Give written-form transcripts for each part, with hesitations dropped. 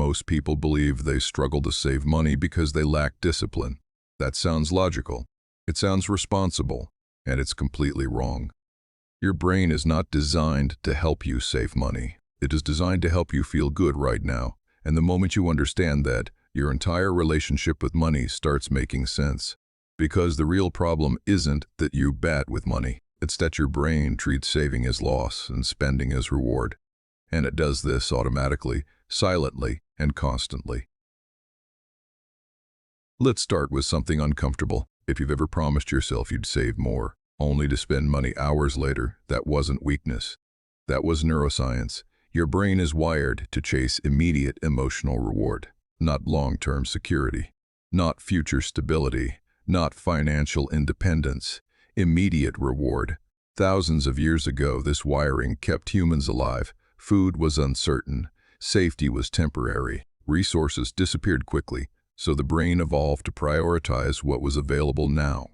Most people believe they struggle to save money because they lack discipline. That sounds logical. It sounds responsible, and it's completely wrong. Your brain is not designed to help you save money. It is designed to help you feel good right now, and the moment you understand that, your entire relationship with money starts making sense. Because the real problem isn't that you're bad with money. It's that your brain treats saving as loss and spending as reward. And it does this automatically, silently, and constantly. Let's start with something uncomfortable. If you've ever promised yourself you'd save more, only to spend money hours later, that wasn't weakness. That was neuroscience. Your brain is wired to chase immediate emotional reward, not long-term security, not future stability, not financial independence. Immediate reward. Thousands of years ago, this wiring kept humans alive. Food was uncertain. Safety was temporary. Resources disappeared quickly, so the brain evolved to prioritize what was available now.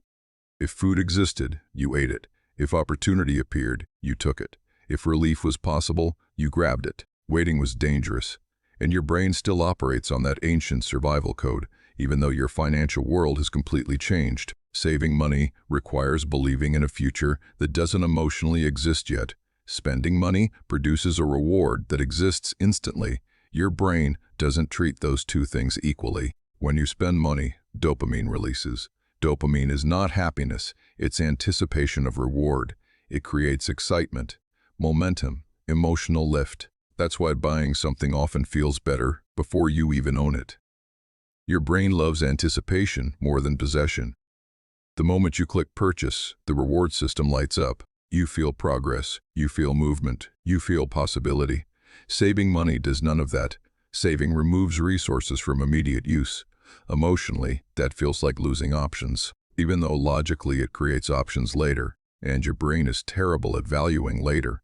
If food existed, you ate it. If opportunity appeared, you took it. If relief was possible, you grabbed it. Waiting was dangerous, and your brain still operates on that ancient survival code, even though your financial world has completely changed. Saving money requires believing in a future that doesn't emotionally exist yet. Spending money produces a reward that exists instantly. Your brain doesn't treat those two things equally. When you spend money, dopamine releases. Dopamine is not happiness, it's anticipation of reward. It creates excitement, momentum, emotional lift. That's why buying something often feels better before you even own it. Your brain loves anticipation more than possession. The moment you click purchase, the reward system lights up. You feel progress, you feel movement, you feel possibility. Saving money does none of that. Saving removes resources from immediate use. Emotionally, that feels like losing options, even though logically it creates options later, and your brain is terrible at valuing later.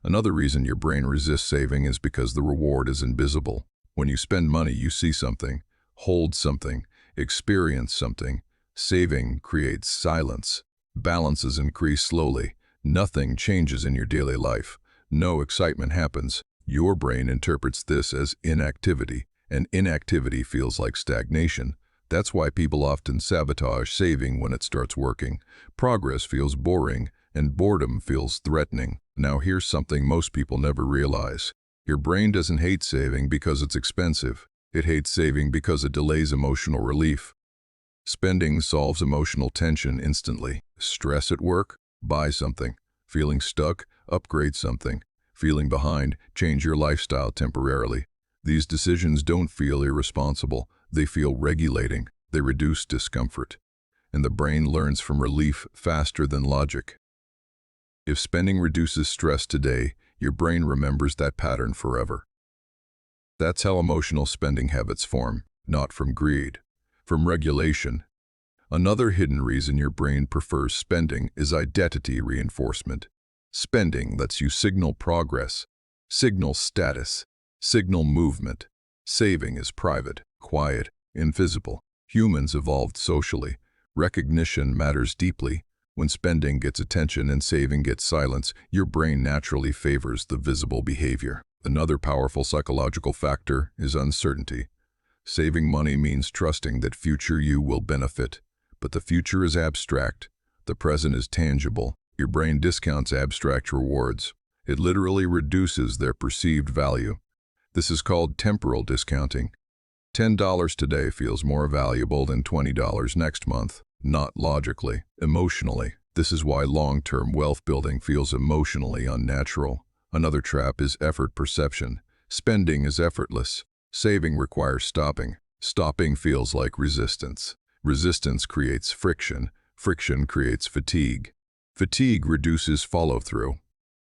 Another reason your brain resists saving is because the reward is invisible. When you spend money, you see something, hold something, experience something. Saving creates silence. Balances increase slowly. Nothing changes in your daily life. No excitement happens. Your brain interprets this as inactivity, and inactivity feels like stagnation. That's why people often sabotage saving when it starts working. Progress feels boring, and boredom feels threatening. Now here's something most people never realize. Your brain doesn't hate saving because it's expensive. It hates saving because it delays emotional relief. Spending solves emotional tension instantly. Stress at work? Buy something. Feeling stuck? Upgrade something. Feeling behind? Change your lifestyle temporarily. These decisions don't feel irresponsible. They feel regulating. They reduce discomfort. And the brain learns from relief faster than logic. If spending reduces stress today, your brain remembers that pattern forever. That's how emotional spending habits form, not from greed. From regulation. Another hidden reason your brain prefers spending is identity reinforcement. Spending lets you signal progress, signal status, signal movement. Saving is private, quiet, invisible. Humans evolved socially. Recognition matters deeply. When spending gets attention and saving gets silence, your brain naturally favors the visible behavior. Another powerful psychological factor is uncertainty. Saving money means trusting that future you will benefit. But the future is abstract. The present is tangible. Your brain discounts abstract rewards. It literally reduces their perceived value. This is called temporal discounting. $10 today feels more valuable than $20 next month. Not logically, emotionally. This is why long-term wealth building feels emotionally unnatural. Another trap is effort perception. Spending is effortless. Saving requires stopping. Stopping feels like resistance. Resistance creates friction. Friction creates fatigue. Fatigue reduces follow-through.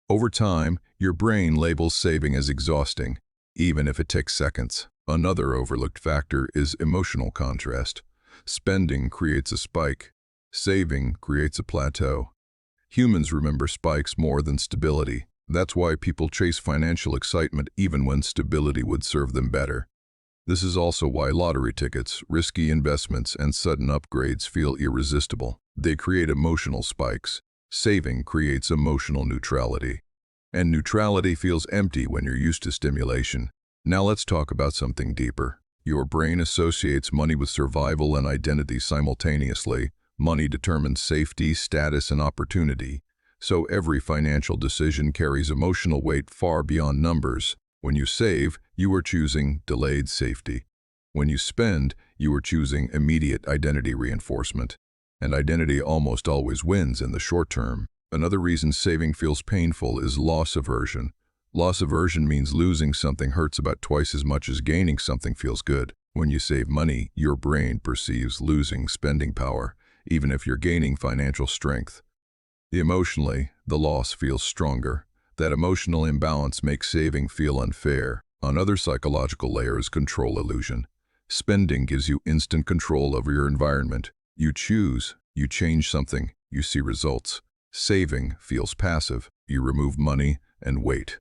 Over time, your brain labels saving as exhausting, even if it takes seconds. Another overlooked factor is emotional contrast. Spending creates a spike. Saving creates a plateau. Humans remember spikes more than stability. That's why people chase financial excitement even when stability would serve them better. This is also why lottery tickets, risky investments, and sudden upgrades feel irresistible. They create emotional spikes. Saving creates emotional neutrality. And neutrality feels empty when you're used to stimulation. Now let's talk about something deeper. Your brain associates money with survival and identity simultaneously. Money determines safety, status, and opportunity. So every financial decision carries emotional weight far beyond numbers. When you save, you are choosing delayed safety. When you spend, you are choosing immediate identity reinforcement. And identity almost always wins in the short term. Another reason saving feels painful is loss aversion. Loss aversion means losing something hurts about twice as much as gaining something feels good. When you save money, your brain perceives losing spending power, even if you're gaining financial strength. Emotionally, the loss feels stronger. That emotional imbalance makes saving feel unfair. Another psychological layer is control illusion. Spending gives you instant control over your environment. You choose, you change something, you see results. Saving feels passive. You remove money and wait.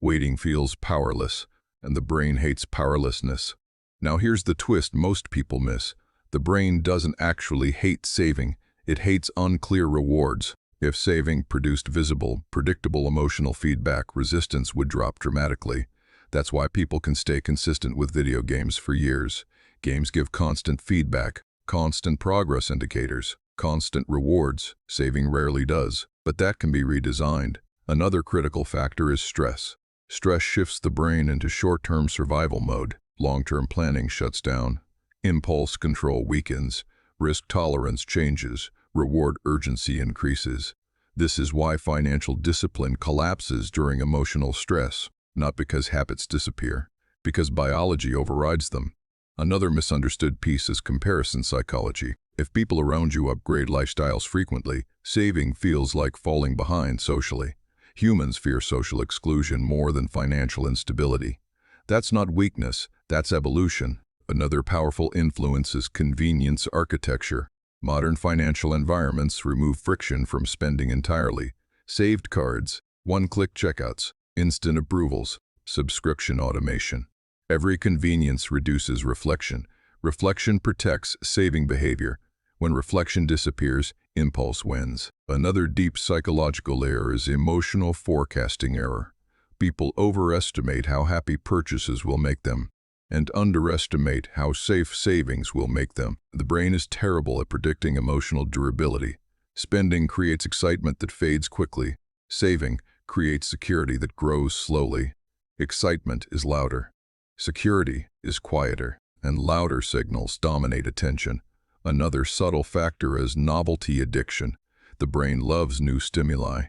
Waiting feels powerless, and the brain hates powerlessness. Now here's the twist most people miss. The brain doesn't actually hate saving. It hates unclear rewards. If saving produced visible, predictable emotional feedback, resistance would drop dramatically. That's why people can stay consistent with video games for years. Games give constant feedback, constant progress indicators, constant rewards. Saving rarely does, but that can be redesigned. Another critical factor is stress. Stress shifts the brain into short-term survival mode. Long-term planning shuts down. Impulse control weakens. Risk tolerance changes. Reward urgency increases. This is why financial discipline collapses during emotional stress, not because habits disappear, because biology overrides them. Another misunderstood piece is comparison psychology. If people around you upgrade lifestyles frequently, saving feels like falling behind socially. Humans fear social exclusion more than financial instability. That's not weakness, that's evolution. Another powerful influence is convenience architecture. Modern financial environments remove friction from spending entirely. Saved cards, one-click checkouts, instant approvals, subscription automation. Every convenience reduces reflection. Reflection protects saving behavior. When reflection disappears, impulse wins. Another deep psychological layer is emotional forecasting error. People overestimate how happy purchases will make them and underestimate how safe savings will make them. The brain is terrible at predicting emotional durability. Spending creates excitement that fades quickly. Saving creates security that grows slowly. Excitement is louder. Security is quieter, and louder signals dominate attention. Another subtle factor is novelty addiction. The brain loves new stimuli.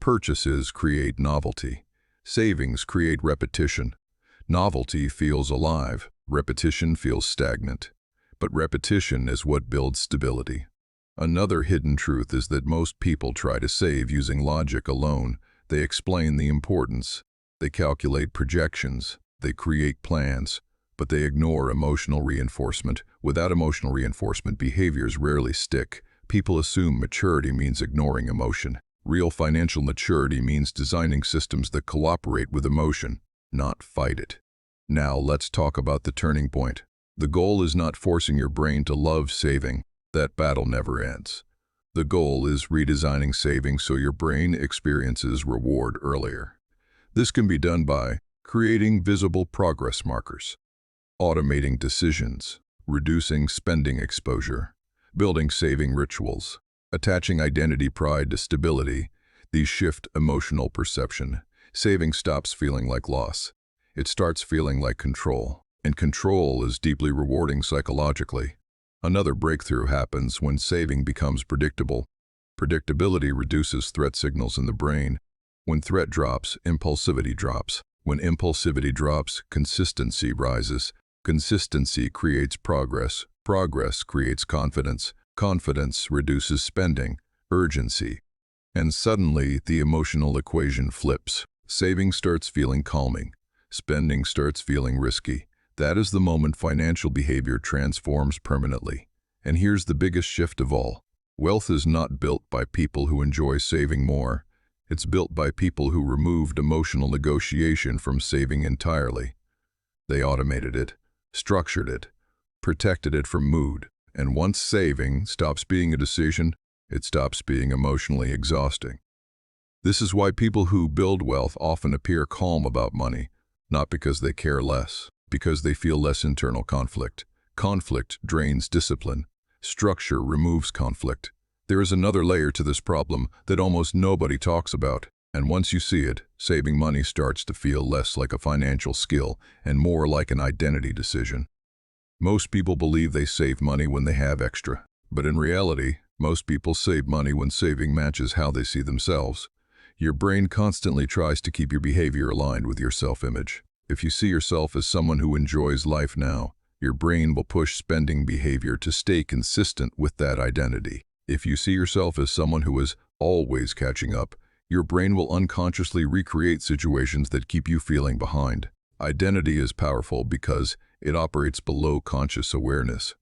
Purchases create novelty. Savings create repetition. Novelty feels alive. Repetition feels stagnant. But repetition is what builds stability. Another hidden truth is that most people try to save using logic alone. They explain the importance. They calculate projections. They create plans. But they ignore emotional reinforcement. Without emotional reinforcement, behaviors rarely stick. People assume maturity means ignoring emotion. Real financial maturity means designing systems that cooperate with emotion, not fight it. Now let's talk about the turning point. The goal is not forcing your brain to love saving. That battle never ends. The goal is redesigning saving so your brain experiences reward earlier. This can be done by creating visible progress markers, automating decisions, reducing spending exposure, building saving rituals, attaching identity pride to stability. These shift emotional perception. Saving stops feeling like loss. It starts feeling like control, and control is deeply rewarding psychologically. Another breakthrough happens when saving becomes predictable. Predictability reduces threat signals in the brain. When threat drops, impulsivity drops. When impulsivity drops, consistency rises. Consistency creates progress. Progress creates confidence. Confidence reduces spending, urgency. And suddenly, the emotional equation flips. Saving starts feeling calming. Spending starts feeling risky. That is the moment financial behavior transforms permanently. And here's the biggest shift of all. Wealth is not built by people who enjoy saving more. It's built by people who removed emotional negotiation from saving entirely. They automated it, structured it, protected it from mood. And once saving stops being a decision, it stops being emotionally exhausting. This is why people who build wealth often appear calm about money, Not because they care less, because they feel less internal conflict. Conflict drains discipline. Structure removes conflict. There is another layer to this problem that almost nobody talks about, and once you see it, saving money starts to feel less like a financial skill and more like an identity decision. Most people believe they save money when they have extra, but in reality, most people save money when saving matches how they see themselves. Your brain constantly tries to keep your behavior aligned with your self-image. If you see yourself as someone who enjoys life now, your brain will push spending behavior to stay consistent with that identity. If you see yourself as someone who is always catching up, your brain will unconsciously recreate situations that keep you feeling behind. Identity is powerful because it operates below conscious awareness.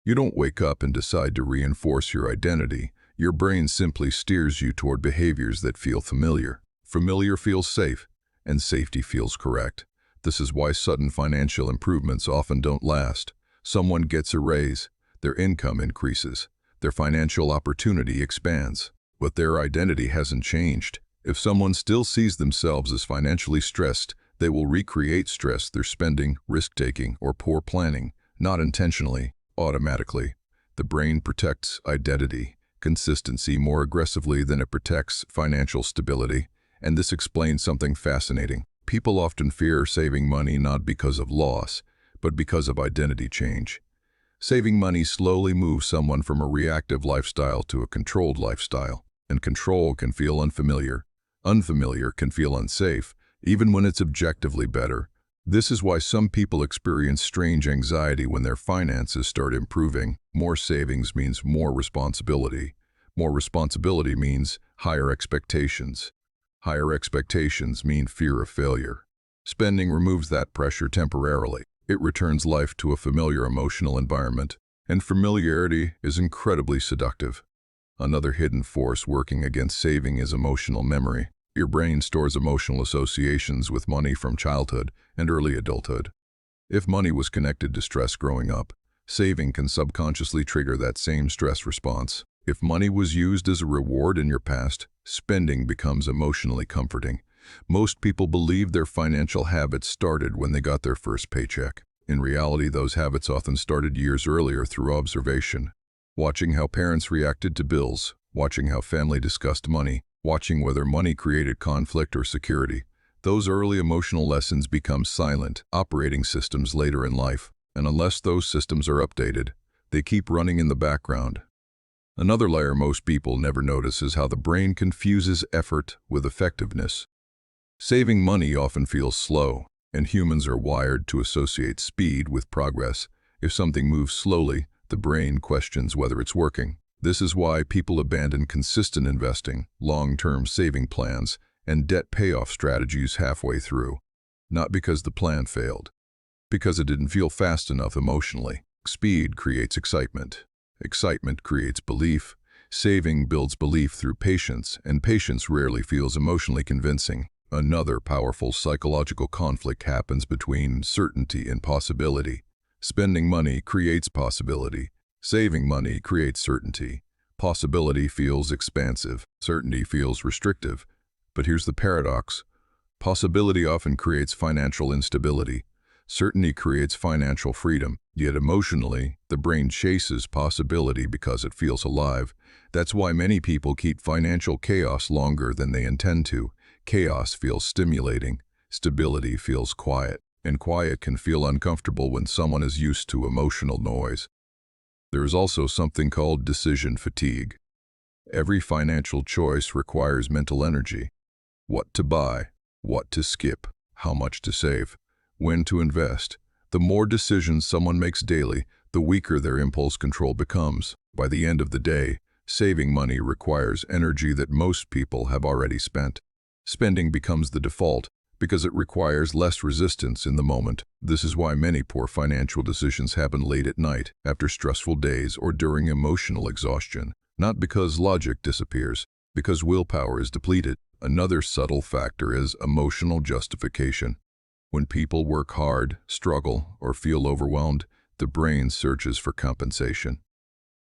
You don't wake up and decide to reinforce your identity. Your brain simply steers you toward behaviors that feel familiar. Familiar feels safe, and safety feels correct. This is why sudden financial improvements often don't last. Someone gets a raise, their income increases, their financial opportunity expands, but their identity hasn't changed. If someone still sees themselves as financially stressed, they will recreate stress through spending, risk-taking, or poor planning, not intentionally, automatically. The brain protects identity, consistency more aggressively than it protects financial stability, and this explains something fascinating. People often fear saving money not because of loss, but because of identity change. Saving money slowly moves someone from a reactive lifestyle to a controlled lifestyle, and control can feel unfamiliar. Unfamiliar can feel unsafe, even when it's objectively better. This is why some people experience strange anxiety when their finances start improving. More savings means more responsibility. More responsibility means higher expectations. Higher expectations mean fear of failure. Spending removes that pressure temporarily. It returns life to a familiar emotional environment, and familiarity is incredibly seductive. Another hidden force working against saving is emotional memory. Your brain stores emotional associations with money from childhood and early adulthood. If money was connected to stress growing up, saving can subconsciously trigger that same stress response. If money was used as a reward in your past, spending becomes emotionally comforting. Most people believe their financial habits started when they got their first paycheck. In reality, those habits often started years earlier through observation. Watching how parents reacted to bills, watching how family discussed money, watching whether money created conflict or security. Those early emotional lessons become silent, operating systems later in life, and unless those systems are updated, they keep running in the background. Another layer most people never notice is how the brain confuses effort with effectiveness. Saving money often feels slow, and humans are wired to associate speed with progress. If something moves slowly, the brain questions whether it's working. This is why people abandon consistent investing, long-term saving plans, and debt payoff strategies halfway through. Not because the plan failed, because it didn't feel fast enough emotionally. Speed creates excitement. Excitement creates belief. Saving builds belief through patience, and patience rarely feels emotionally convincing. Another powerful psychological conflict happens between certainty and possibility. Spending money creates possibility. Saving money creates certainty. Possibility feels expansive. Certainty feels restrictive. But here's the paradox. Possibility often creates financial instability. Certainty creates financial freedom. Yet emotionally, the brain chases possibility because it feels alive. That's why many people keep financial chaos longer than they intend to. Chaos feels stimulating. Stability feels quiet. And quiet can feel uncomfortable when someone is used to emotional noise. There is also something called decision fatigue. Every financial choice requires mental energy. What to buy, what to skip, how much to save, when to invest. The more decisions someone makes daily, the weaker their impulse control becomes. By the end of the day, saving money requires energy that most people have already spent. Spending becomes the default because it requires less resistance in the moment. This is why many poor financial decisions happen late at night, after stressful days, or during emotional exhaustion. Not because logic disappears, because willpower is depleted. Another subtle factor is emotional justification. When people work hard, struggle, or feel overwhelmed, the brain searches for compensation.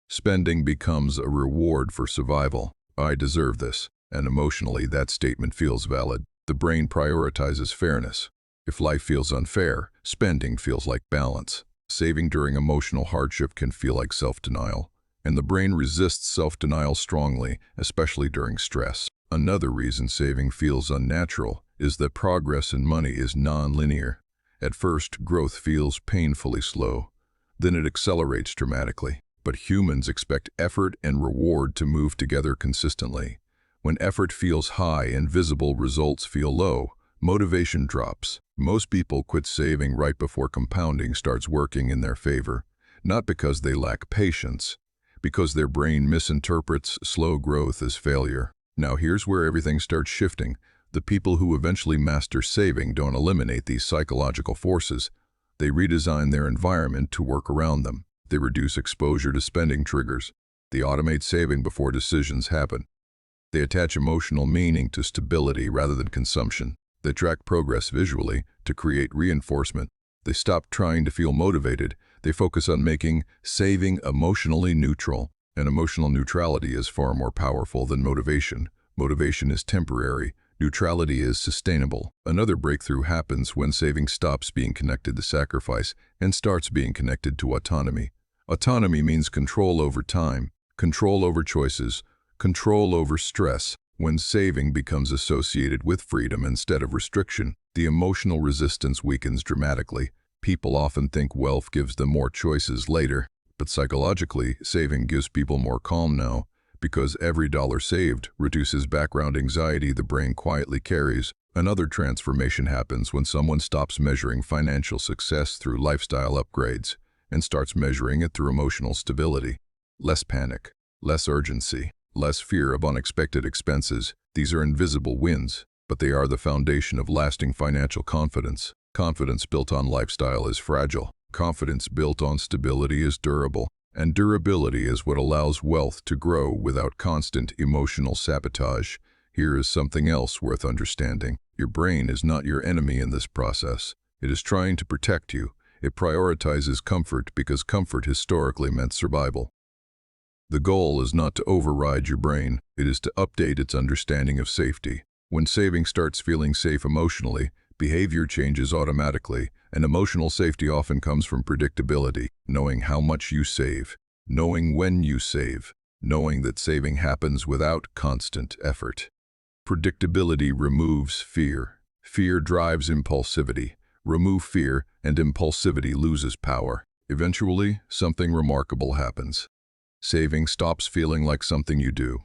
Spending becomes a reward for survival. I deserve this, and emotionally that statement feels valid. The brain prioritizes fairness. If life feels unfair, spending feels like balance. Saving during emotional hardship can feel like self-denial, and the brain resists self-denial strongly, especially during stress. Another reason saving feels unnatural is that progress in money is non-linear. At first, growth feels painfully slow. Then it accelerates dramatically. But humans expect effort and reward to move together consistently. When effort feels high and visible results feel low, motivation drops. Most people quit saving right before compounding starts working in their favor, not because they lack patience, because their brain misinterprets slow growth as failure. Now here's where everything starts shifting. The people who eventually master saving don't eliminate these psychological forces. They redesign their environment to work around them. They reduce exposure to spending triggers. They automate saving before decisions happen. They attach emotional meaning to stability rather than consumption. They track progress visually to create reinforcement. They stop trying to feel motivated. They focus on making saving emotionally neutral. And emotional neutrality is far more powerful than motivation. Motivation is temporary. Neutrality is sustainable. Another breakthrough happens when saving stops being connected to sacrifice and starts being connected to autonomy. Autonomy means control over time, control over choices, control over stress. When saving becomes associated with freedom instead of restriction, the emotional resistance weakens dramatically. People often think wealth gives them more choices later, but psychologically, saving gives people more calm now, because every dollar saved reduces background anxiety the brain quietly carries. Another transformation happens when someone stops measuring financial success through lifestyle upgrades and starts measuring it through emotional stability. Less panic, less urgency, less fear of unexpected expenses. These are invisible wins, but they are the foundation of lasting financial confidence. Confidence built on lifestyle is fragile. Confidence built on stability is durable. And durability is what allows wealth to grow without constant emotional sabotage. Here is something else worth understanding. Your brain is not your enemy in this process. It is trying to protect you. It prioritizes comfort because comfort historically meant survival. The goal is not to override your brain. It is to update its understanding of safety. When saving starts feeling safe emotionally, behavior changes automatically, and emotional safety often comes from predictability, knowing how much you save, knowing when you save, knowing that saving happens without constant effort. Predictability removes fear. Fear drives impulsivity. Remove fear, and impulsivity loses power. Eventually, something remarkable happens. Saving stops feeling like something you do.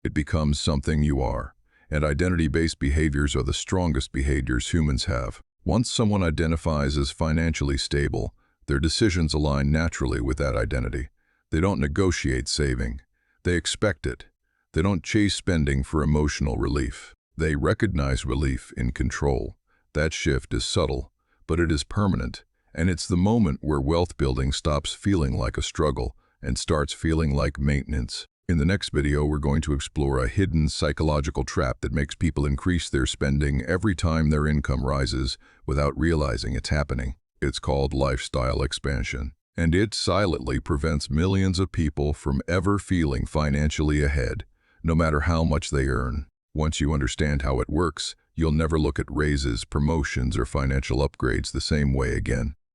It becomes something you are. And identity-based behaviors are the strongest behaviors humans have. Once someone identifies as financially stable, their decisions align naturally with that identity. They don't negotiate saving. They expect it. They don't chase spending for emotional relief. They recognize relief in control. That shift is subtle, but it is permanent, and it's the moment where wealth building stops feeling like a struggle and starts feeling like maintenance. In the next video, we're going to explore a hidden psychological trap that makes people increase their spending every time their income rises without realizing it's happening. It's called lifestyle expansion, and it silently prevents millions of people from ever feeling financially ahead, no matter how much they earn. Once you understand how it works, you'll never look at raises, promotions, or financial upgrades the same way again.